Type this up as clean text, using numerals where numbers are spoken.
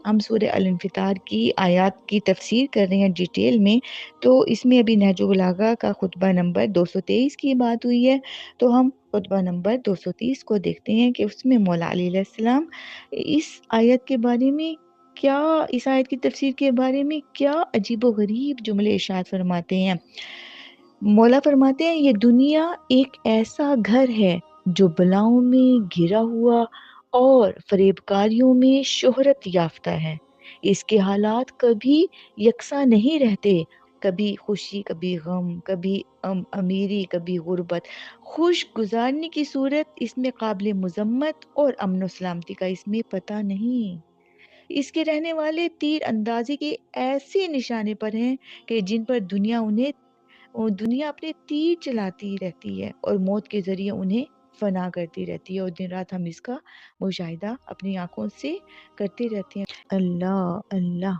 ہم سورہ الانفطار کی آیات کی تفسیر کر رہے ہیں ڈیٹیل میں، تو اس میں ابھی نہج البلاغہ کا خطبہ نمبر 223 کی بات ہوئی ہے، تو ہم خطبہ نمبر 230 کو دیکھتے ہیں کہ اس میں مولا علی علیہ السلام اس آیت کے بارے میں کیا، اس آیت کی تفسیر کے بارے میں کیا عجیب و غریب جملے ارشاد فرماتے ہیں۔ مولا فرماتے ہیں یہ دنیا ایک ایسا گھر ہے جو بلاؤں میں گھرا ہوا اور فریب کاریوں میں شہرت یافتہ ہے، اس کے حالات کبھی یکساں نہیں رہتے، کبھی خوشی کبھی غم، کبھی امیری کبھی غربت، خوش گزارنے کی صورت اس میں قابل مذمت اور امن و سلامتی کا اس میں پتہ نہیں۔ اس کے رہنے والے تیر اندازی کے ایسے نشانے پر ہیں کہ جن پر دنیا اپنے تیر چلاتی رہتی ہے اور موت کے ذریعے انہیں فنا کرتی رہتی ہے، اور دن رات ہم اس کا مشاہدہ اپنی آنکھوں سے کرتے رہتے ہیں۔ اللہ اللہ۔